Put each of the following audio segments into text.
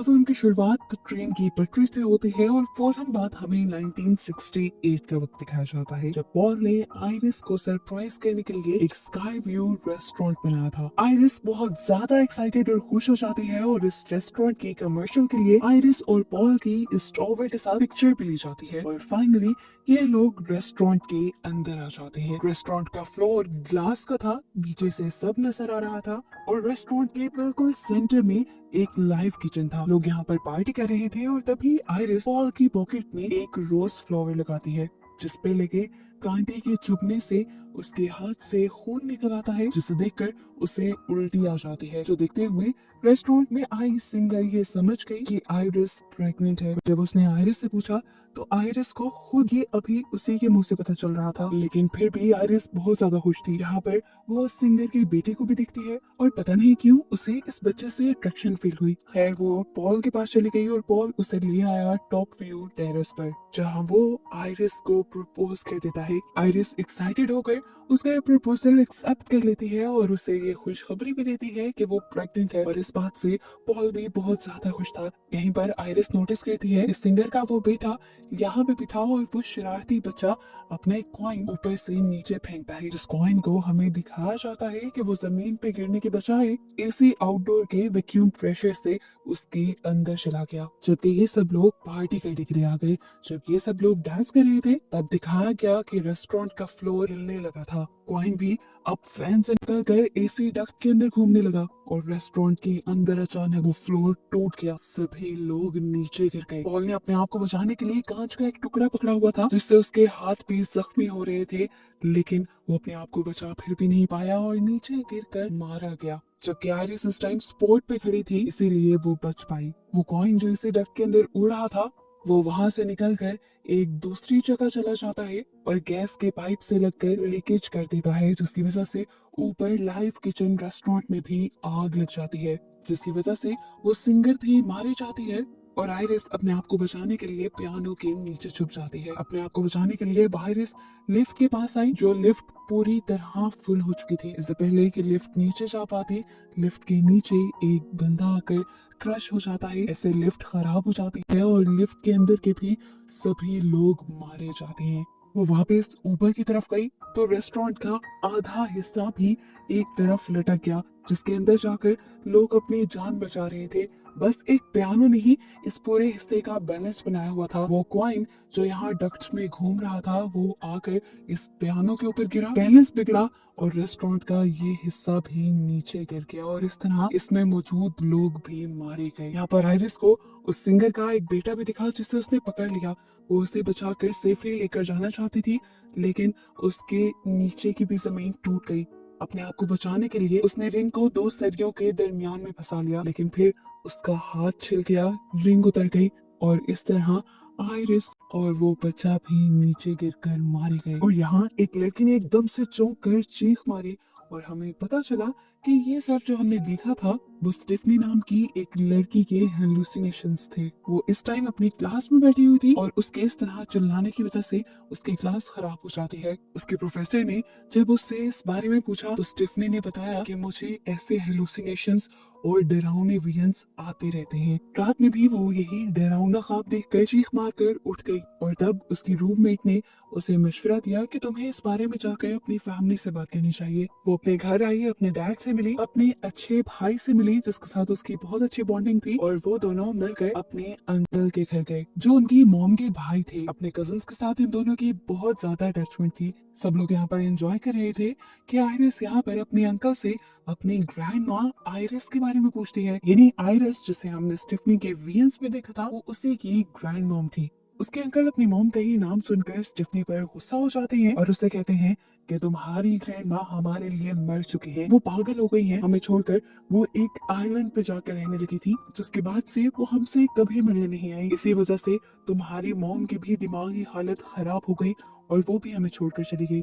Film की शुरुआत train की पटरी से होती है और फौरन बाद हमें 1968 का वक्त दिखाया जाता है, जब पॉल ने आइरिस को सरप्राइज करने के लिए एक स्काई व्यू रेस्टोरेंट बनाया था। आइरिस बहुत ज्यादा एक्साइटेड और खुश हो जाती है और इस रेस्टोरेंट की कमर्शियल के लिए आइरिस और पॉल की इस टॉवर के साथ पिक्चर भी ली जाती है और फाइनली ये लोग रेस्टोरेंट के अंदर आ जाते हैं। रेस्टोरेंट का फ्लोर ग्लास का था, नीचे से सब नजर आ रहा था और रेस्टोरेंट के बिल्कुल सेंटर में एक लाइव किचन था। लोग यहाँ पर पार्टी कर रहे थे और तभी आइरिस पॉल की पॉकेट में एक रोज फ्लावर लगाती है, जिस पे लगे कांटे के चुभने से उसके हाथ से खून निकल आता है, जिसे देखकर उसे उल्टी आ जाती है। जो देखते हुए रेस्टोरेंट में आई सिंगर ये समझ गई कि आइरिस प्रेग्नेंट है। जब उसने आइरिस से पूछा तो आइरिस को खुद ये अभी उसी के मुंह से पता चल रहा था, लेकिन फिर भी आइरिस बहुत ज्यादा खुश थी। यहाँ पर वो सिंगर के बेटे को भी दिखती है और पता नहीं क्यों उसे इस बच्चे से अट्रैक्शन फील हुई। खैर वो पॉल के पास चली गई और पॉल उसे ले आया टॉप व्यू टेरेस पर, जहाँ वो आइरिस को प्रपोज कर देता है। आइरिस एक्साइटेड होकर उसका प्रपोजल एक्सेप्ट कर लेती है और उसे ये खुशखबरी भी देती है कि वो प्रेग्नेंट है और इस बात से पॉल भी बहुत ज्यादा खुश था। यहीं पर आइरिस नोटिस करती है इस सिंगर का वो बेटा यहाँ पे भी था और वो शरारती बच्चा अपने कॉइन ऊपर से नीचे फेंकता है, जिस कॉइन को हमें दिखाया जाता है कि वो जमीन पे गिरने के बजाय एसी आउटडोर के वैक्यूम प्रेशर से उसके अंदर चला गया। जबकि ये सब लोग पार्टी करने के लिए आ गए, जब ये सब लोग डांस कर रहे थे तब दिखाया गया कि रेस्टोरेंट का फ्लोर हिलने लगा था। कॉइन भी अब फैन से निकल कर एसी डक्ट के अंदर घूमने लगा और रेस्टोरेंट के अंदर अचानक वो फ्लोर टूट गया। सभी लोग नीचे गिर गए। पॉल ने अपने आप को बचाने के लिए कांच का एक टुकड़ा पकड़ा हुआ था, जिससे उसके हाथ भी जख्मी हो रहे थे, लेकिन वो अपने आप को बचा फिर भी नहीं पाया और नीचे गिरकर मारा गया। जबकि आइरिस इस टाइम स्पॉट पे खड़ी थी, इसीलिए वो बच पाई। वो कॉइन जो इसे डक के अंदर उड़ रहा था वो वहां से निकलकर एक दूसरी जगह चला जाता है और गैस के पाइप से लगकर लीकेज कर देता है, जिसकी वजह से ऊपर लाइव किचन रेस्टोरेंट में भी आग लग जाती है, जिसकी वजह से वो सिंगर भी मारी जाती है। और आइरिस अपने आप को बचाने के लिए पियानो के नीचे छुप जाती है। अपने आप को बचाने के लिए आइरिस लिफ्ट के पास आई, जो लिफ्ट पूरी तरह फुल हो चुकी थी। इससे पहले कि लिफ्ट नीचे जा पाती, लिफ्ट के नीचे एक बंदा आकर क्रश हो जाता है। ऐसे लिफ्ट खराब हो जाती है और लिफ्ट के अंदर के भी सभी लोग मारे जाते हैं। वो वापस ऊपर की तरफ गई तो रेस्टोरेंट का आधा हिस्सा भी एक तरफ लटक गया, जिसके अंदर जाकर लोग अपनी जान बचा रहे थे। बस एक पियानो नहीं, इस पूरे हिस्से का बैलेंस बनाया हुआ था। वो कॉइन जो यहाँ डक्ट्स में घूम रहा था वो आकर इस पियानो के ऊपर गिरा, बैलेंस बिगड़ा और रेस्टोरेंट का ये हिस्सा भी नीचे गिर गया और इस तरह इसमें मौजूद लोग भी मारे गए। यहाँ पर आइरिस को उस सिंगर का एक बेटा भी दिखा, जिसे उसने पकड़ लिया। वो उसे बचाकर सेफली लेकर जाना चाहती थी, लेकिन उसके नीचे की भी जमीन टूट गई। अपने आप को बचाने के लिए उसने रिंग को दो सरियों के दरमियान में फंसा लिया, लेकिन फिर उसका हाथ छिल गया, रिंग उतर गई और इस तरह आइरिस और वो बच्चा भी नीचे गिरकर मारे गए। और यहाँ एक लड़की ने एकदम से चौंक कर चीख मारी और हमें पता चला कि ये सब जो हमने देखा था वो स्टिफनी नाम की एक लड़की के हेलुसिनेशंस थे। वो इस टाइम अपनी क्लास में बैठी हुई थी और उसके इस तरह चिल्लाने की वजह से उसकी क्लास खराब हो जाती है। उसके प्रोफेसर ने जब उससे इस बारे में पूछा तो स्टिफनी ने बताया कि मुझे ऐसे हेलुसिनेशंस और डरावने विजन्स आते रहते हैं। रात में भी वो यही डरावना ख्वाब देखकर चीख मारकर उठ गई और तब उसकी रूममेट ने उसे मशवरा दिया कि तुम्हें इस बारे में जाकर अपनी फैमिली से बात करनी चाहिए। वो अपने घर आई, अपने डैड से मिली, अपने अच्छे भाई से मिली जिसके साथ उसकी बहुत अच्छी बॉन्डिंग थी और वो दोनों मिलकर अपने अंकल के घर गए जो उनकी मॉम के भाई थे। अपने कजिन्स के साथ इन दोनों की बहुत ज्यादा अटैचमेंट थी। सब लोग यहाँ पर एंजॉय कर रहे थे कि आइरिस यहाँ पर अपने अंकल से अपनी ग्रैंड माँ आइरिस के बारे में पूछती है। यानी आइरिस जिसे हमने स्टिफनी के वीएंस में देखा था वो उसी की ग्रैंड मॉम थी। उसके अंकल अपनी मॉम का ही नाम सुनकर स्टिफनी पर गुस्सा हो जाते हैं और उससे कहते हैं कि तुम्हारी ग्रैंड माँ हमारे लिए मर चुकी है, वो पागल हो गई है, हमें छोड़कर वो एक आइलैंड पे जाकर रहने लगी थी, जिसके बाद से वो हमसे कभी मिलने नहीं आई। इसी वजह से तुम्हारी मॉम की भी दिमागी हालत खराब हो गई और वो भी हमें छोड़कर चली गई।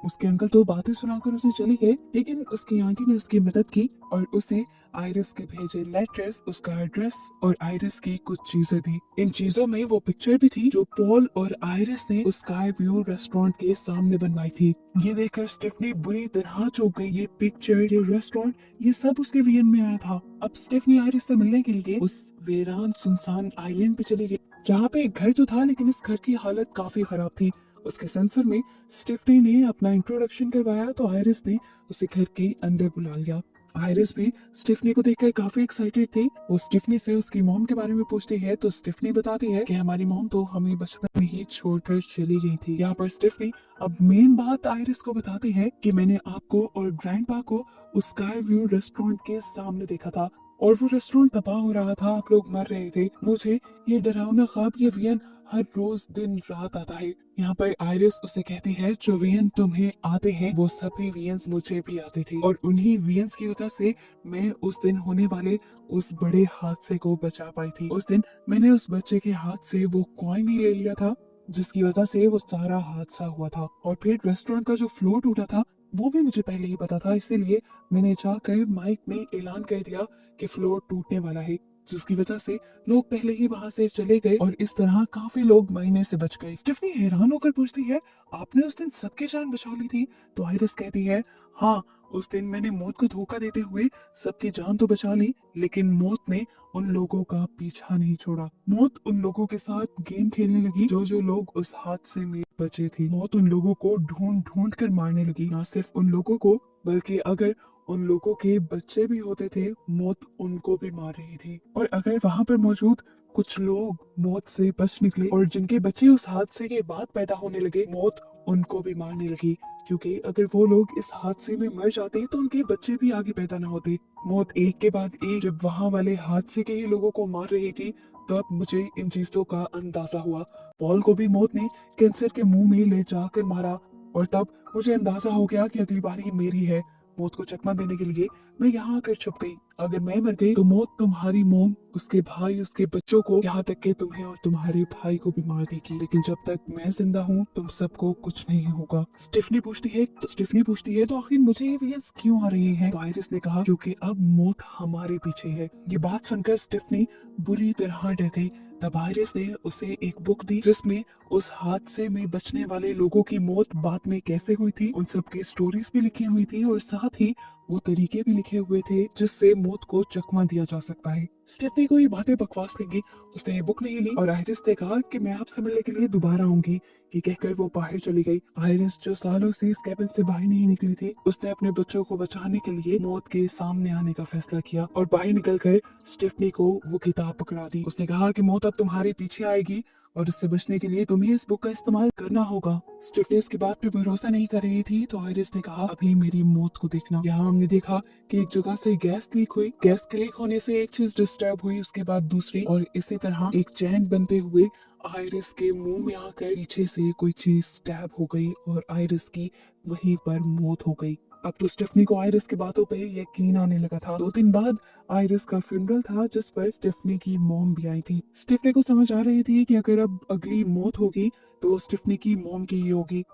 उसके अंकल तो बातें सुनाकर उसे चले गए, लेकिन उसकी आंटी ने उसकी मदद की और उसे आयरिस के भेजे लेटर्स, उसका एड्रेस और आयरिस की कुछ चीजें दी। इन चीजों में वो पिक्चर भी थी जो पॉल और आयरिस ने उस स्काई व्यू रेस्टोरेंट के सामने बनवाई थी। ये देखकर स्टेफनी बुरी तरह चौंक गई। ये पिक्चर, ये रेस्टोरेंट, ये सब उसके विजन में आया था। अब स्टेफनी आयरिस से मिलने के लिए उस वीरान सुनसान आइलैंड पे चली गई, जहाँ पे एक घर तो था लेकिन इस घर की हालत काफी खराब थी। उसके सेंसर में स्टेफनी ने अपना इंट्रोडक्शन करवाया तो आयरिस ने उसे घर के अंदर बुला लिया। आयरिस भी स्टिफनी को देखकर काफी एक्साइटेड थी। वो स्टिफनी से उसकी मॉम के बारे में पूछती है तो स्टिफनी बताती है कि हमारी मॉम तो हमें बचपन में ही छोड़कर चली गई थी। यहाँ पर स्टिफनी अब मेन बात आयरिस को बताती है कि मैंने आपको और ग्रैंडपा को उस स्काई व्यू रेस्टोरेंट के सामने देखा था और वो रेस्टोरेंट तबाह हो रहा था, आप लोग मर रहे थे। मुझे ये डरावना ख्वाब, ये वियन हर रोज दिन रात आता है। यहाँ पर आयरिस उसे कहती है जो वियन तुम्हें आते हैं वो सभी वियंस मुझे भी आते थे और उन्हीं वियंस की वजह से मैं उस दिन होने वाले उस बड़े हादसे को बचा पाई थी। उस दिन मैंने उस बच्चे के हाथ से वो कॉइन ही ले लिया था जिसकी वजह से वो सारा हादसा हुआ था। और फिर रेस्टोरेंट का जो फ्लोर टूटा था वो भी मुझे पहले ही पता था, इसीलिए मैंने जाकर माइक में ऐलान कर दिया कि फ्लोर टूटने वाला है, जिसकी वजह से लोग पहले ही वहां से चले गए और इस तरह काफी लोग मरने से बच गए। स्टेफनी हैरान होकर पूछती है आपने उस दिन सबकी जान बचा ली थी? तो आयरिस कहती है हाँ, उस दिन मैंने मौत को धोखा देते हुए सबकी जान तो बचा ली, लेकिन मौत ने उन लोगों का पीछा नहीं छोड़ा। मौत उन लोगों के साथ गेम खेलने लगी जो लोग उस हादसे में बचे थे। मौत उन लोगों को ढूंढ ढूंढ कर मारने लगी, ना सिर्फ उन लोगों को बल्कि अगर उन लोगों के बच्चे भी होते थे मौत उनको भी मार रही थी। और अगर वहां पर मौजूद कुछ लोग मौत से बच निकले और जिनके बच्चे उस हादसे के बाद पैदा होने लगे, मौत उनको भी मारने लगी, क्योंकि अगर वो लोग इस हादसे में मर जाते तो उनके बच्चे भी आगे पैदा ना होते। मौत एक के बाद एक जब वहां वाले हादसे के ही लोगों को मार रही थी तब मुझे इन चीजों का अंदाजा हुआ। पॉल को भी मौत ने कैंसर के मुंह में ले जाकर मारा और तब मुझे अंदाजा हो गया कि अगली बारी मेरी है। मौत को चकमा देने के लिए मैं यहाँ आकर छुप गई। अगर मैं मर गई तो मौत तुम्हारी मोम, उसके भाई, उसके बच्चों को, यहाँ तक कि तुम्हें और तुम्हारे भाई को भी मार देगी, लेकिन जब तक मैं जिंदा हूँ तुम सबको कुछ नहीं होगा। स्टिफनी पूछती है तो आखिर मुझे ये वियंस क्यों आ रहे हैं? तो आयरिस ने कहा क्योंकि अब मौत हमारे पीछे है। ये बात सुनकर स्टिफनी बुरी तरह डर गई। तब आयरिस ने उसे एक बुक दी जिसमें उस हादसे में बचने वाले लोगों की मौत बाद में कैसे हुई थी उन सब की स्टोरीज भी लिखी हुई थी और साथ ही वो तरीके भी लिखे हुए थे जिससे मौत को चकमा दिया जा सकता है। स्टेफनी को ये बातें बकवास लगी, उसने ये बुक नहीं ली और आयरिस ने कहा कि मैं आपसे मिलने के लिए दोबारा आऊंगी। ये कहकर वो बाहर चली गई। आयरिस जो सालों से इस कैबिन से बाहर नहीं निकली थी, उसने अपने बच्चों को बचाने के लिए मौत के सामने आने का फैसला किया और बाहर निकलकर स्टेफनी को वो किताब पकड़ा दी। उसने कहा कि मौत अब तुम्हारे पीछे आएगी और उससे बचने के लिए तुम्हें इस बुक का इस्तेमाल करना होगा। स्टेफनी इसकी बात पे भरोसा नहीं कर रही थी तो आयरिस ने कहा अभी मेरी मौत को देखना। यहाँ हमने देखा कि एक जगह से गैस लीक हुई, गैस के लीक होने से एक चीज डिस्टर्ब हुई, उसके बाद दूसरी, और इसी तरह एक चैन बनते हुए आयरिस के मुंह में आकर पीछे से कोई चीज स्टैब हो गई और आयरिस की वहीं पर मौत हो गई। अब तो स्टेफनी को आयरिस की बातों पे यकीन आने लगा था। 2 दिन बाद आयरिस का फ्यूनरल था जिस पर स्टेफनी की मॉम भी आई थी। स्टेफनी को समझ आ रही थी कि अगर अब अगली मौत होगी तो स्टेफनी की मॉम की ही होगी।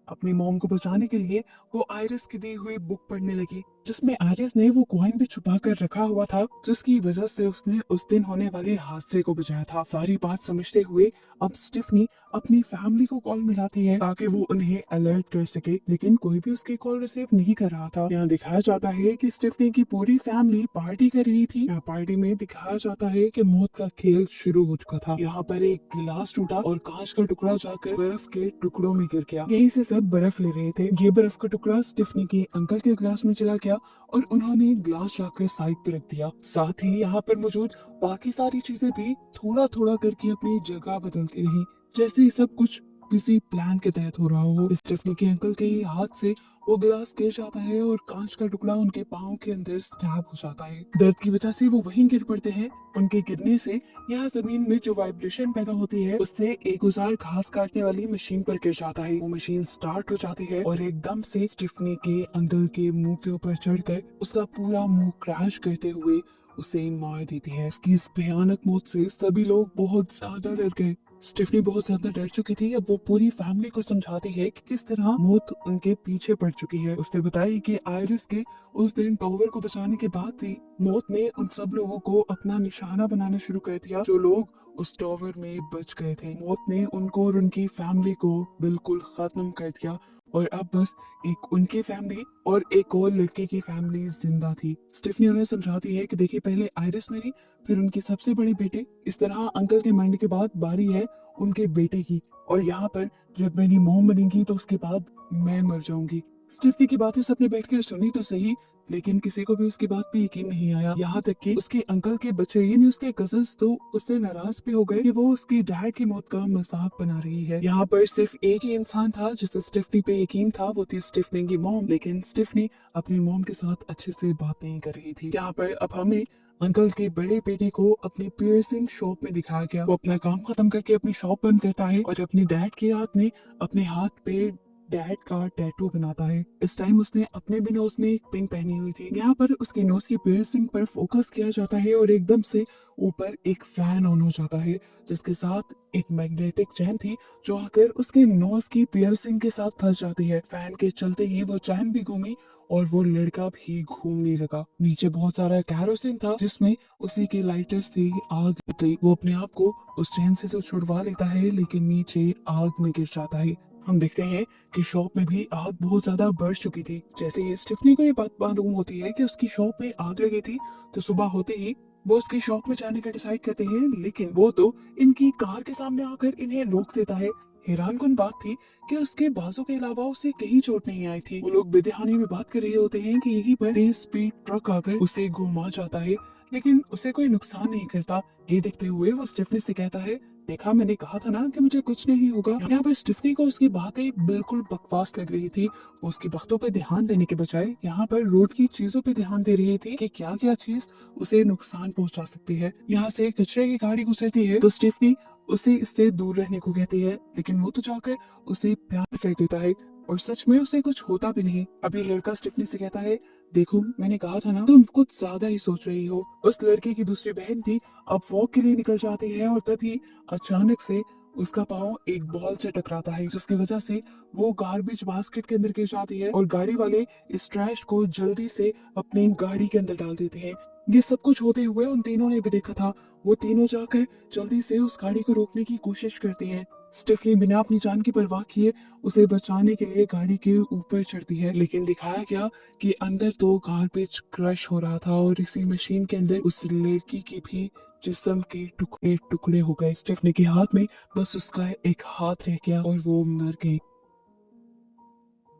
अपनी मॉम को बचाने के लिए वो आयरिस की दी हुई बुक पढ़ने लगी जिसमें आयरिस ने वो कॉइन भी छुपा कर रखा हुआ था जिसकी वजह से उसने उस दिन होने वाले हादसे को बचाया था। सारी बात समझते हुए अब स्टिफनी अपनी फैमिली को कॉल मिलाती है ताकि वो उन्हें अलर्ट कर सके, लेकिन कोई भी उसकी कॉल रिसीव नहीं कर रहा था। यहाँ दिखाया जाता है कि स्टिफनी की पूरी फैमिली पार्टी कर रही थी। यहाँ पार्टी में दिखाया जाता है कि मौत का खेल शुरू हो चुका था। यहाँ पर एक गिलास टूटा और कांच का टुकड़ा जाकर बर्फ के टुकड़ों में गिर गया। यहीं से सब बर्फ ले रहे थे। ये बर्फ का टुकड़ा स्टिफनी के अंकल के ग्लास में चला गया और उन्होंने ग्लास जाकर साइड पे रख दिया। साथ ही यहाँ पर मौजूद बाकी सारी चीजें भी थोड़ा थोड़ा करके अपनी जगह बदलती रही, जैसे ये सब कुछ किसी प्लान के तहत हो रहा हो। स्टेफनी के अंकल के ही हाथ से वो गिलास गिर जाता है और कांच का टुकड़ा उनके पाँव के अंदर स्टैब हो जाता है। दर्द की वजह से वो वहीं गिर पड़ते हैं। उनके गिरने से यहाँ जमीन में जो वाइब्रेशन पैदा होती है उससे एक औजार घास काटने वाली मशीन पर गिर जाता है। वो मशीन स्टार्ट हो जाती है और एकदम से स्टेफनी के अंकल के मुंह के ऊपर चढ़कर उसका पूरा मुंह क्रैश करते हुए उसे मार देती है। उसकी इस भयानक मौत से सभी लोग बहुत ज्यादा डर गए। स्टेफनी बहुत ज्यादा डर चुकी थी। अब वो पूरी फैमिली को समझाती है कि किस तरह मौत उनके पीछे पड़ चुकी है। उसने बताया कि आयरिस के उस दिन टॉवर को बचाने के बाद ही मौत ने उन सब लोगों को अपना निशाना बनाना शुरू कर दिया जो लोग उस टॉवर में बच गए थे। मौत ने उनको और उनकी फैमिली को बिल्कुल खत्म कर दिया और अब बस एक उनकी फैमिली और एक और लड़के की फैमिली जिंदा थी। स्टेफनी उन्हें समझाती है कि देखिए, पहले आयरिस मरी, फिर उनके सबसे बड़े बेटे, इस तरह अंकल के मरने के बाद बारी है उनके बेटे की, और यहाँ पर जब मेरी मॉम बनेगी तो उसके बाद मैं मर जाऊंगी। स्टेफनी की बातें सबने बैठकर सुनी तो सही, लेकिन किसी को भी उसकी बात पे यकीन नहीं आया। यहाँ तक कि उसके अंकल के बच्चे यानी उसके कजन्स तो उससे नाराज भी हो गए कि वो उसकी डैड की मौत का मजाक बना रही है। यहाँ पर सिर्फ एक ही इंसान था जिसे स्टेफनी पे यकीन था, वो थी स्टेफनी की मॉम। लेकिन स्टेफनी अपनी मॉम के साथ अच्छे से बात नहीं कर रही थी। यहाँ पर अब हमें अंकल के बड़े बेटे को अपनी पियर्सिंग शॉप में दिखाया गया। वो अपना काम खत्म करके अपनी शॉप बंद करता है और अपने डैड के याद में अपने हाथ पे डैड का टैटू बनाता है। इस टाइम उसने अपने भी नोज में एक पिन पहनी हुई थी। यहाँ पर उसके नोज की पियर्सिंग पर फोकस किया जाता है और एकदम से ऊपर एक फैन ऑन हो जाता है जिसके साथ एक मैग्नेटिक चैन थी जो आकर उसके नोज की पियर्सिंग के साथ फंस जाती है। फैन के चलते ही वो चैन भी घूमी और वो लड़का भी घूमने लगा। नीचे बहुत सारा कैरोसिन था जिसमें उसी के लाइटर्स थे। आग लग गई। वो अपने आप को उस चैन से तो छुड़वा लेता है लेकिन नीचे आग में गिर जाता है। हम देखते हैं कि शॉप में भी आग बहुत ज्यादा बढ़ चुकी थी। जैसे ही स्टीफनी को ये बात मालूम होती है कि उसकी शॉप में आग लगी थी तो सुबह होते ही वो उसकी शॉप में जाने का डिसाइड करते हैं, लेकिन वो तो इनकी कार के सामने आकर इन्हें रोक देता है। हैरानकुन बात थी कि उसके बाजू के अलावा उसे कहीं चोट नहीं आई थी। वो लोग बेदहानी में बात कर रहे होते हैं कि यहीं पर तेज स्पीड ट्रक आकर उसे घुमा जाता है लेकिन उसे कोई नुकसान नहीं करता। ये देखते हुए वो स्टीफनी से कहता है, देखा, मैंने कहा था ना कि मुझे कुछ नहीं होगा। यहाँ पर स्टीफनी को उसकी बातें बिल्कुल बकवास लग रही थी। वो उसकी बातों पे ध्यान देने के बजाय यहाँ पर रोड की चीजों पे ध्यान दे रही थी कि क्या क्या चीज उसे नुकसान पहुंचा सकती है। यहाँ से कचरे की गाड़ी गुजरती है तो स्टीफनी उसे इससे दूर रहने को कहती है, लेकिन वो तो जाकर उसे प्यार कर देता है और सच में उसे कुछ होता भी नहीं। अभी लड़का स्टीफनी से कहता है, देखो, मैंने कहा था ना, तुम कुछ ज्यादा ही सोच रही हो। उस लड़के की दूसरी बहन भी अब वॉक के लिए निकल जाती है और तभी अचानक से उसका पाँव एक बॉल से टकराता है जिसकी वजह से वो गार्बेज बास्केट के अंदर गिर जाती है और गाड़ी वाले इस ट्रैश को जल्दी से अपनी गाड़ी के अंदर डाल देते हैं। ये सब कुछ होते हुए उन तीनों ने भी देखा था। वो तीनों जाकर जल्दी से उस गाड़ी को रोकने की कोशिश करते हैं। स्टीफनी बिना अपनी जान की परवाह किए उसे बचाने के लिए गाड़ी के ऊपर चढ़ती है, लेकिन दिखाया गया कि अंदर तो गार्बेज क्रश हो रहा था और इसी मशीन के अंदर उस लड़की की भी जिस्म के टुकड़े टुकड़े हो गए। स्टीफनी के हाथ में बस उसका एक हाथ रह गया और वो मर गई।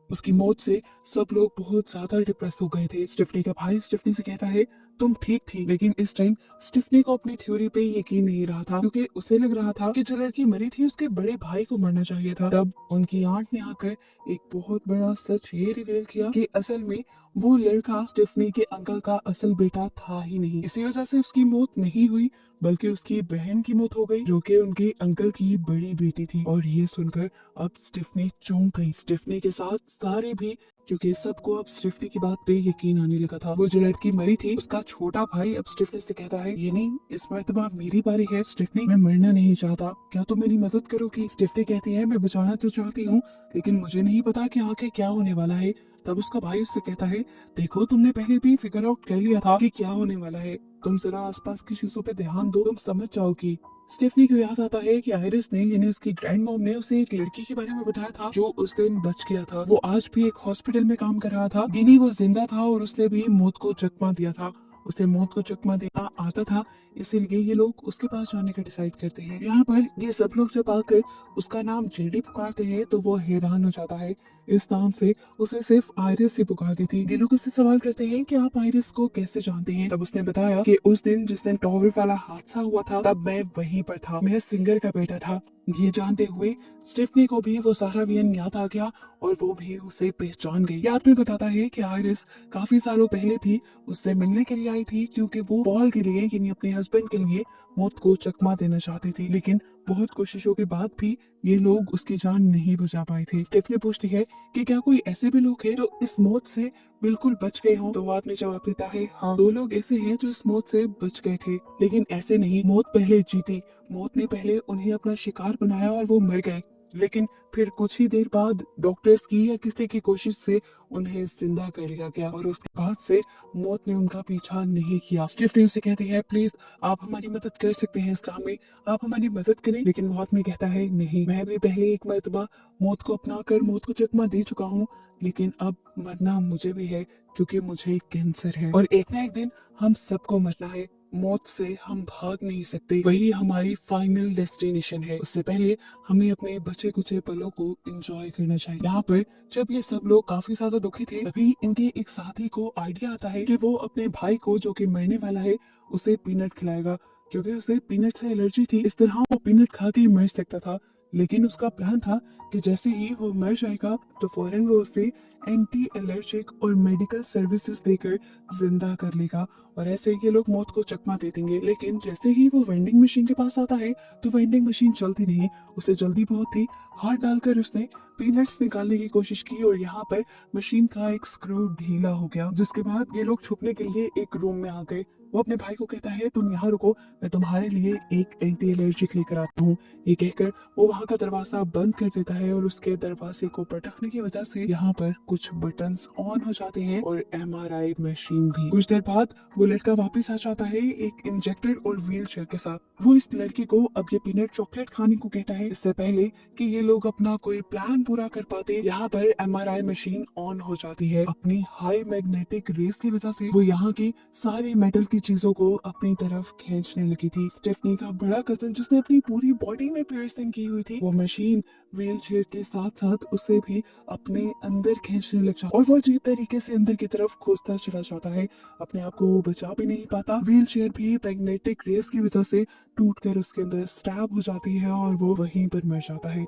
उसकी मौत से सब लोग बहुत ज्यादा डिप्रेस हो गए थे। स्टीफनी का भाई स्टीफनी से कहता है, तुम ठीक थी, लेकिन इस टाइम स्टीफनी को अपनी थ्योरी पे यकीन नहीं रहा था क्योंकि उसे लग रहा था कि जो लड़की मरी थी उसके बड़े भाई को मरना चाहिए था। तब उनकी आंट ने आकर एक बहुत बड़ा सच ये रिवील किया कि असल में वो लड़का स्टीफनी के अंकल का असल बेटा था ही नहीं। इसी वजह से उसकी मौत नहीं हुई बल्कि उसकी बहन की मौत हो गई जो कि उनके अंकल की बड़ी बेटी थी। और ये सुनकर अब स्टीफनी चौंक गई। स्टीफनी के साथ सारे भी, क्योंकि सबको अब स्टीफनी की बात पे यकीन आने लगा था। वो जो लड़की मरी थी उसका छोटा भाई अब स्टीफनी से कहता है, ये नहीं, इस मर्तबा मेरी बारी है। स्टीफनी, मैं मरना नहीं चाहता, क्या तुम मेरी मदद करोगी? स्टीफनी कहती है, मैं बचाना तो चाहती हूँ लेकिन मुझे नहीं पता कि आगे क्या होने वाला है। तब उसका भाई उससे कहता है, देखो, तुमने पहले भी फिगर आउट कर लिया था कि क्या होने वाला है। तुम जरा आसपास की चीजों पे ध्यान दो, तुम समझ जाओगी। स्टीफनी को याद आता है कि आयरिस ने यानी उसकी ग्रैंड मॉम ने उसे एक लड़की के बारे में बताया था जो उस दिन बच गया था। वो आज भी एक हॉस्पिटल में काम कर रहा था। गिनी वो जिंदा था और उसने भी मौत को चकमा दिया था। उसे मौत को चकमा देना आता था, इसीलिए ये लोग उसके पास जाने का डिसाइड करते हैं। यहाँ पर ये सब लोग जब आकर उसका नाम जेडी पुकारते हैं तो वो हैरान हो जाता है। इस नाम से उसे सिर्फ आयरिस ही पुकारती थी। ये लोग उससे सवाल करते हैं कि आप आयरिस को कैसे जानते हैं। तब उसने बताया कि उस दिन जिस दिन टॉवर वाला हादसा हुआ था तब मैं वहीं पर था, मैं सिंगर का बेटा था। ये जानते हुए स्टीफनी को भी वो सारा वियन याद आ गया और वो भी उसे पहचान गई। याद में बताता है कि आयरिस काफी सालों पहले भी उससे मिलने के लिए आई थी क्योंकि वो पॉल के लिए यानी अपने हस्बैंड के लिए मौत को चकमा देना चाहती थी, लेकिन बहुत कोशिशों के बाद भी ये लोग उसकी जान नहीं बचा पाए थे। स्टेफनी पूछती है कि क्या कोई ऐसे भी लोग हैं जो इस मौत से बिल्कुल बच गए हों? तो वो आदमी जवाब देता है, हाँ, 2 लोग ऐसे हैं जो इस मौत से बच गए थे, लेकिन ऐसे नहीं, मौत पहले जीती। मौत ने पहले उन्हें अपना शिकार बनाया और वो मर गए, लेकिन फिर कुछ ही देर बाद डॉक्टर्स की या किसी की कोशिश से उन्हें जिंदा कर लिया गया और उसके बाद से मौत ने उनका पीछा नहीं किया। स्टीफनी उसे कहती है, प्लीज आप हमारी मदद कर सकते हैं इस काम में, आप हमारी मदद करें। लेकिन वो आदमी कहता है, नहीं, मैं भी पहले एक मर्तबा मौत को अपना कर मौत को चकमा दे चुका हूँ, लेकिन अब मरना मुझे भी है क्योंकि मुझे कैंसर है और एक ना एक दिन हम सबको मरना है। मौत से हम भाग नहीं सकते, वही हमारी फाइनल डेस्टिनेशन है। उससे पहले हमें अपने बचे कुचे पलों को एंजॉय करना चाहिए। यहाँ पर जब ये सब लोग काफी ज्यादा दुखी थे, तभी इनके एक साथी को आइडिया आता है कि वो अपने भाई को, जो कि मरने वाला है, उसे पीनट खिलाएगा, क्योंकि उसे पीनट से एलर्जी थी। इस तरह वो पीनट खा के मर सकता था, लेकिन उसका प्लान था कि जैसे ही वो मर जाएगा तो फौरन वो उसे एंटी एलर्जिक और मेडिकल सर्विसेज देकर जिंदा कर लेगा और ऐसे ये लोग मौत को चकमा दे देंगे। लेकिन जैसे ही वो वेंडिंग मशीन के पास आता है तो वेंडिंग मशीन चलती नहीं। उसे जल्दी बहुत थी, हाथ डालकर उसने पीनट्स निकालने की कोशिश की और यहाँ पर मशीन का एक स्क्रू ढीला हो गया, जिसके बाद ये लोग छुपने के लिए एक रूम में आ गए। वो अपने भाई को कहता है, तुम यहाँ रुको, मैं तुम्हारे लिए एक एंटी एलर्जिक लेकर आता हूँ। ये कहकर वो वहाँ का दरवाजा बंद कर देता है और उसके दरवाजे को पटकने की वजह से यहाँ पर कुछ बटन्स ऑन हो जाते हैं और एमआरआई मशीन भी। कुछ देर बाद वो लड़का वापस आ जाता है एक इंजेक्टर और व्हील चेयर के साथ। वो इस लड़के को अब ये पीनट चॉकलेट खाने को कहता है, इससे पहले कि ये लोग अपना कोई प्लान पूरा कर पाते। यहाँ पर एमआरआई मशीन ऑन हो जाती है। अपनी हाई मैग्नेटिक रेस की वजह से वो यहाँ की सारी मेटल की चीजों को अपनी तरफ खींचने लगी थी। स्टेफनी का बड़ा कजन, जिसने अपनी पूरी बॉडी में पियर्सिंग की हुई थी, वो मशीन व्हील चेयर के साथ साथ उसे भी अपने अंदर खींचने लग जाता और वो अजीब तरीके से अंदर की तरफ घुसता चला जाता है। अपने आप को वो बचा भी नहीं पाता। व्हील चेयर भी मैग्नेटिक रेस की वजह से टूटकर उसके अंदर स्टैब हो जाती है और वो वहीं पर मर जाता है।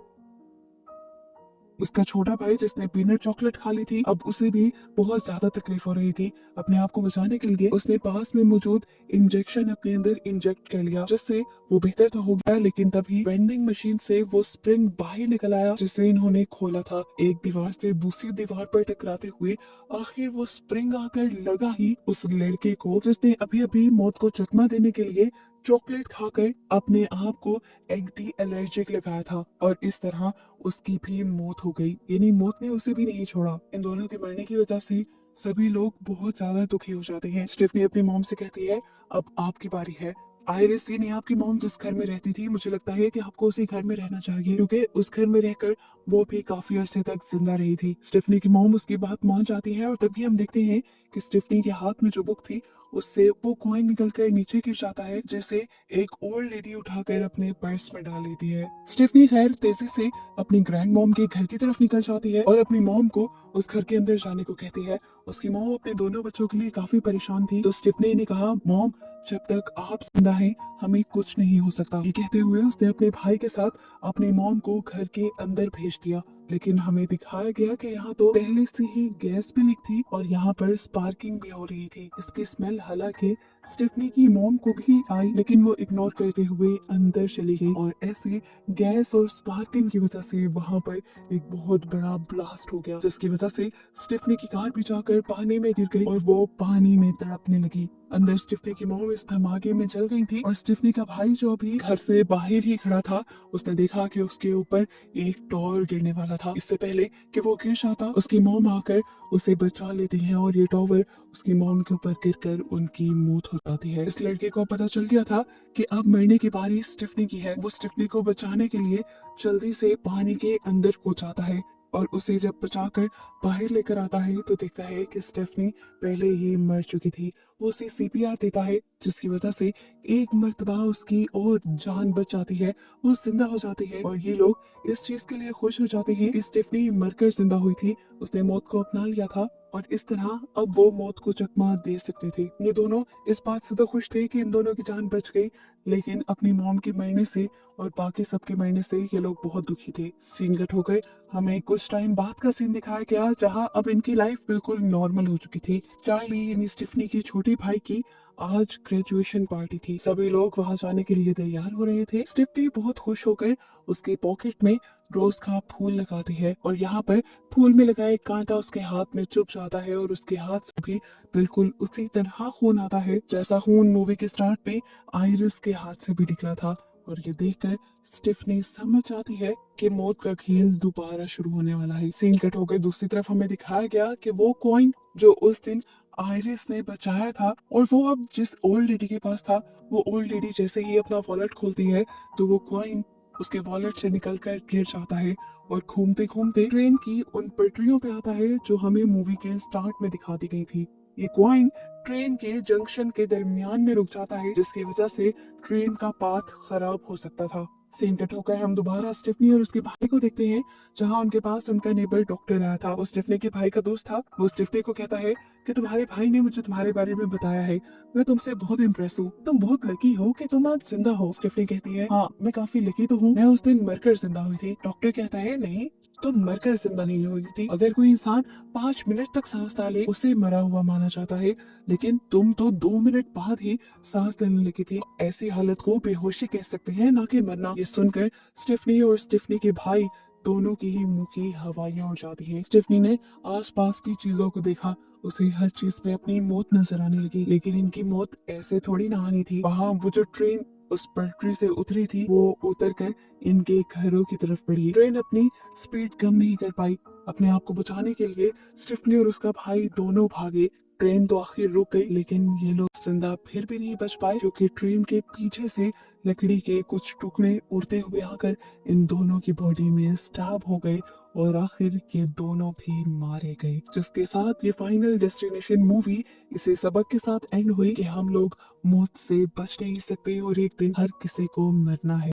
उसका छोटा भाई, जिसने पीनट चॉकलेट खा ली थी, अब उसे भी बहुत ज्यादा तकलीफ हो रही थी। अपने आप को बचाने के लिए उसने पास में मौजूद इंजेक्शन अपने अंदर इंजेक्ट कर लिया, जिससे वो बेहतर तो हो गया। लेकिन तभी वेंडिंग मशीन से वो स्प्रिंग बाहर निकल आया जिसे इन्होंने खोला था। एक दीवार से दूसरी दीवार पर टकराते हुए आखिर वो स्प्रिंग आकर लगा ही उस लड़के को, जिसने अभी अभी मौत को चकमा देने के लिए चॉकलेट खाकर अपने आप को एंटी एलर्जिक लगाया था और इस तरह उसकी भी मौत हो गई। यानी मौत ने उसे भी नहीं छोड़ा। इन दोनों के मरने की वजह से सभी लोग बहुत ज्यादा दुखी हो जाते हैं। स्टेफनी अपनी मॉम से कहती है, अब आपकी बारी है। आयरिस, यानी आपकी मॉम जिस घर में रहती थी, मुझे लगता है कि आपको उसी घर में रहना चाहिए, क्योंकि उस घर में रहकर वो भी काफी अरसे तक जिंदा रही थी। स्टेफनी की मॉम उसकी बात मान जाती है और तभी हम देखते हैं कि स्टेफनी के हाथ में जो बुक थी उससे वो कॉइन निकलकर नीचे गिर जाता है, जिसे एक ओल्ड लेडी उठाकर अपने पर्स में डाल लेती है। स्टेफनी खैर तेजी से अपनी ग्रैंड मॉम के घर की तरफ निकल जाती है और अपनी मॉम को उस घर के अंदर जाने को कहती है। उसकी मॉम अपने दोनों बच्चों के लिए काफी परेशान थी, तो स्टेफनी ने कहा, मॉम, जब तक आप जिंदा हैं हमें कुछ नहीं हो सकता। ये कहते हुए उसने अपने भाई के साथ अपनी मॉम को घर के अंदर भेज दिया। लेकिन हमें दिखाया गया कि यहाँ तो पहले से ही गैस भी लीक थी और यहाँ पर स्पार्किंग भी हो रही थी। इसकी स्मेल हालांकि स्टेफनी की मॉम को भी आई, लेकिन वो इग्नोर करते हुए अंदर चली गई और ऐसे गैस और स्पार्किंग की वजह से वहाँ पर एक बहुत बड़ा ब्लास्ट हो गया, जिसकी वजह से स्टेफनी की कार भी जाकर पानी में गिर गई और वो पानी में तड़पने लगी। अंदर स्टेफनी की मॉम इस धमाके में जल गई थी और स्टेफनी का भाई, जो अभी घर से बाहर ही खड़ा था, उसने देखा कि उसके ऊपर एक टॉवर गिरने वाला था। इससे पहले कि वो गिर जाता, उसकी मॉम आकर उसे बचा लेती है और ये टॉवर उसकी मॉम के ऊपर गिरकर उनकी मौत हो जाती है। इस लड़के को पता चल गया था कि अब मरने की बारी स्टेफनी की है। वो स्टेफनी को बचाने के लिए जल्दी से पानी के अंदर कूद जाता है और उसे जब बचाकर बाहर लेकर आता है तो देखता है कि स्टेफनी पहले ही मर चुकी थी। वो उसे सीपीआर देता है, जिसकी वजह से एक मर्तबा उसकी और जान बच जाती है, वो जिंदा हो जाती है और ये लोग इस चीज के लिए खुश हो जाते हैं कि स्टेफनी मरकर जिंदा हुई थी, उसने मौत को अपना लिया था और इस तरह अब वो मौत को चकमा दे सकते थे। ये दोनों इस बात से तो खुश थे कि इन दोनों की जान बच गई, लेकिन अपनी मॉम के मरने से और बाकी सबके मरने से ये लोग बहुत दुखी थे। सीन कट हो गए, हमें कुछ टाइम बाद का सीन दिखाया गया जहां अब इनकी लाइफ बिल्कुल नॉर्मल हो चुकी थी। चार्ली यानी स्टिफनी के छोटे भाई की आज ग्रेजुएशन पार्टी थी। सभी लोग वहां जाने के लिए तैयार हो रहे थे। स्टिफनी बहुत खुश होकर उसके पॉकेट में रोज का फूल लगाती है और यहाँ पर फूल में लगा एक कांटा उसके हाथ में चुभ जाता है और उसके हाथ से भी बिल्कुल उसी तरह खून आता है जैसा खून मूवी के स्टार्ट पे आयरिस के हाथ से भी निकला था। और ये देखकर स्टिफनी समझ जाती है कि मौत का खेल दोबारा शुरू होने वाला है। सीन कट हो गए, दूसरी तरफ हमें दिखाया गया कि वो कॉइन जो उस दिन आयरिस ने बचाया था और वो अब जिस ओल्ड लेडी के पास था, वो ओल्ड लेडी जैसे ही अपना वॉलेट खोलती है तो वो कॉइन उसके वॉलेट से निकलकर गिर जाता है और घूमते घूमते ट्रेन की उन पटरियों पे आता है जो हमें मूवी के स्टार्ट में दिखा दी गई थी। ये कॉइन ट्रेन के जंक्शन के दरमियान में रुक जाता है जिसकी वजह से ट्रेन का पाथ खराब हो सकता था। सीन कट होकर हम दोबारा स्टिफनी और उसके भाई को देखते हैं जहां उनके पास उनका नेबर डॉक्टर आया था। वो स्टिफनी के भाई का दोस्त था। वो स्टिफनी को कहता है कि तुम्हारे भाई ने मुझे तुम्हारे बारे में बताया है, मैं तुमसे बहुत इम्प्रेस हूँ, तुम बहुत लकी हो कि तुम आज जिंदा हो। स्टिफनी कहती है हाँ मैं काफी लकी तो हूँ, मैं उस दिन मरकर जिंदा हुई थी। डॉक्टर कहता है नहीं, तुम मरकर जिंदा नहीं हुई थी। अगर कोई इंसान 5 मिनट तक सांस ना ले उसे मरा हुआ माना जाता है, लेकिन तुम तो 2 मिनट बाद ही सांस लेने लगी थी। ऐसी हालत को बेहोशी कह सकते हैं, ना कि मरना। ये सुनकर स्टिफनी और स्टिफनी के भाई दोनों की ही मुंह की हवाइयां उड़ जाती हैं। स्टिफनी ने आसपास की चीजों को देखा, उसे हर चीज में अपनी मौत नजर आने लगी, लेकिन इनकी मौत ऐसे थोड़ी ना आनी थी। वहां वो जो ट्रेन उस पटरी से उतरी थी वो उतर कर इनके घरों की तरफ बढ़ी। ट्रेन अपनी स्पीड कम नहीं कर पाई। अपने आप को बचाने के लिए स्टिफनी और उसका भाई दोनों भागे। ट्रेन तो आखिर रुक गई, लेकिन ये लोग जिंदा फिर भी नहीं बच पाए क्योंकि ट्रेन के पीछे से लकड़ी के कुछ टुकड़े उड़ते हुए आकर इन दोनों की बॉडी में स्टैब हो गए और आखिर ये दोनों भी मारे गए। जिसके साथ ये फाइनल डेस्टिनेशन मूवी इसे सबक के साथ एंड हुई कि हम लोग मौत से बच नहीं सकते और एक दिन हर किसी को मरना है।